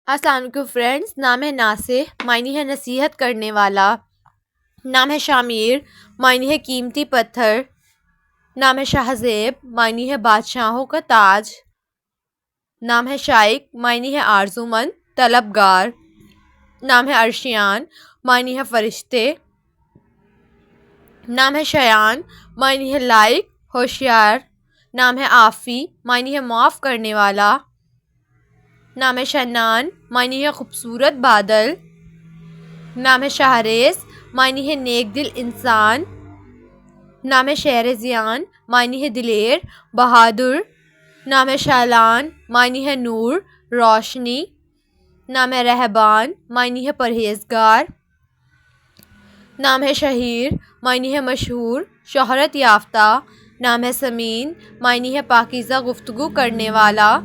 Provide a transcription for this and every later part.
السلام علیکم فرینڈس. نام ہے ناصح، معنی ہے نصیحت کرنے والا. نام ہے شامیر، معنی ہے قیمتی پتھر. نام ہے شاہ زیب، معنی ہے بادشاہوں کا تاج. نام ہے شائق، معنی ہے آرزومند، طلبگار. نام ہے عرشیان، معنی ہے فرشتے. نام ہے شایان، معنی ہے لائق، ہوشیار. نام ہے آفی، معنی ہے معاف کرنے والا. نام ہے شنان، معنی ہے خوبصورت بادل. نام ہے شہریز، معنی ہے نیک دل انسان. نام ہے شہرزیان، معنی ہے دلیر، بہادر. نام ہے شعلان، معنی ہے نور، روشنی. نام ہے رہبان، معنی ہے پرہیزگار. نام ہے شہیر، معنی ہے مشہور، شہرت یافتہ. نام ہے سمین، معنی ہے پاکیزہ گفتگو کرنے والا.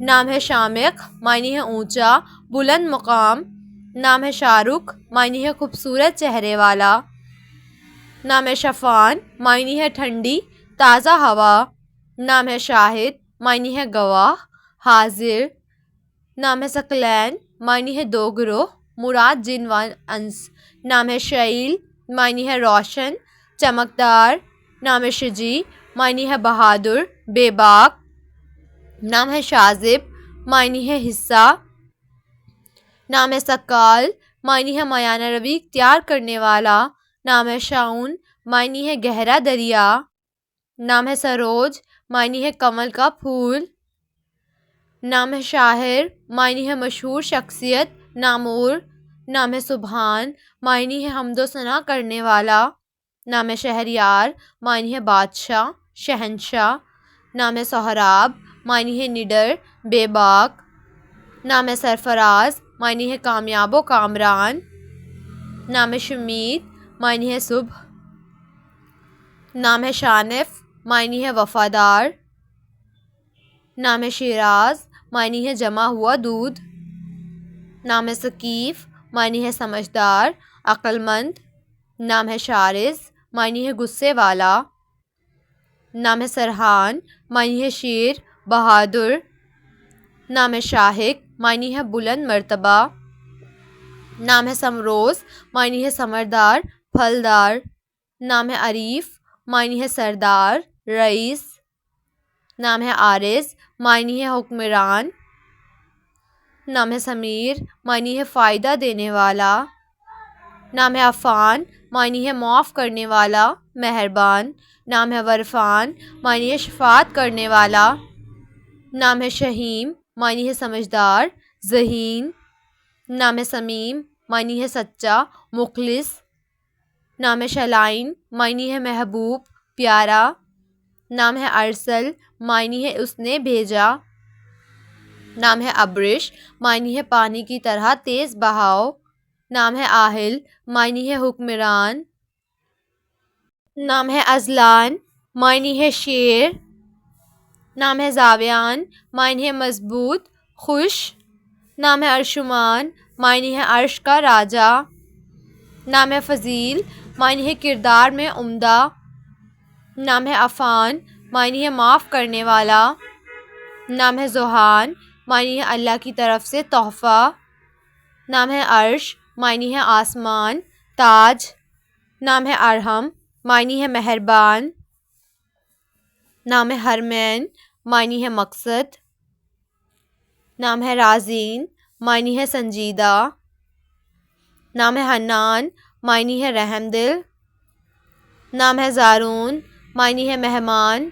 نام ہے شامخ، معنی ہے اونچا، بلند مقام. نام ہے شاہ رخ، معنی ہے خوبصورت چہرے والا. نام ہے شفان، معنی ہے ٹھنڈی، تازہ ہوا. نام ہے شاہد، معنی ہے گواہ، حاضر. نام ہے ثقلین، معنی ہے دو گروہ، مراد جن و انس. نام ہے شعیل، معنی ہے روشن، چمکدار. نام ہے شجیع، معنی ہے بہادر، بے باک. نام ہے شاذب، معنی ہے حصہ. نام ہے سکال، معنی ہے میانہ روی اختیار کرنے والا. نام ہے شعون، معنی ہے گہرا دریا. نام ہے سروج، معنی ہے کمل کا پھول. نام ہے شاہر، معنی ہے مشہور شخصیت، نامور. نام ہے سبحان، معنی ہے حمد و ثنا کرنے والا. نام ہے شہریار، معنی ہے بادشاہ، شہنشاہ. نام ہے سہراب، معنی ہے نڈر، بے باک. نام ہے سرفراز، معنی ہے کامیاب و کامران. نام ہے شمید، معنی ہے صبح. نام ہے شانف، معنی ہے وفادار. نام ہے شیراز، معنی ہے جمع ہوا دودھ. نام ہے ثقیف، معنی ہے سمجھدار، عقل مند. نام ہے شارس، معنی ہے غصے والا. نام ہے سرحان، معنی ہے شیر، بہادر. نام ہے شاہق، معنی ہے بلند مرتبہ. نام ہے سمروز، معنی ہے ثمردار، پھلدار. نام ہے عریف، معنی ہے سردار، رئیس. نام ہے عارض، معنی ہے حکمران. نام ہے سمیر، معنی ہے فائدہ دینے والا. نام ہے عفان، معنی ہے معاف کرنے والا، مہربان. نام ہے ورفان، معنی ہے شفاعت کرنے والا. نام ہے شہیم، معنی ہے سمجھدار، ذہین. نام ہے سمیم، معنی ہے سچا، مخلص. نام ہے شلائن، معنی ہے محبوب، پیارا. نام ہے ارسل، معنی ہے اس نے بھیجا. نام ہے ابرش، معنی ہے پانی کی طرح تیز بہاؤ. نام ہے آہل، معنی ہے حکمران. نام ہے ازلان، معنی ہے شیر. نام ہے زاویان، معنی ہے مضبوط، خوش. نام ہے ارشمان، معنی ہے عرش کا راجا. نام ہے فضیل، معنی ہے کردار میں عمدہ. نام ہے عفان، معنی ہے معاف کرنے والا. نام ہے ذوحان، معنی ہے اللہ کی طرف سے تحفہ. نام ہے عرش، معنی ہے آسمان، تاج. نام ہے ارحم، معنی ہے مہربان. نام ہے حرمین، معنی ہے مقصد. نام ہے رازین، معنی ہے سنجیدہ. نام ہے حنان، معنی ہے رحم دل. نام ہے زارون، معنی ہے مہمان.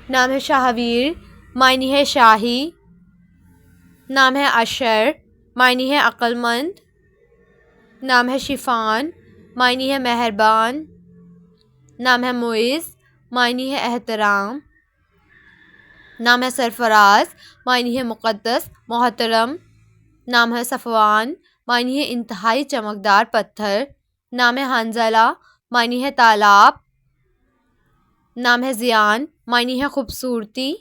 نام ہے شاہویر، معنی ہے شاہی. نام ہے اشر، معنی ہے عقل مند. نام ہے شفان، معنی ہے مہربان. نام ہے معز، معنی ہے احترام. نام ہے سرفراز، معنی ہے مقدس، محترم. نام ہے صفوان، معنی ہے انتہائی چمکدار پتھر. نام ہے حنظلہ، معنی ہے تالاب. نام ہے زیان، معنی ہے خوبصورتی.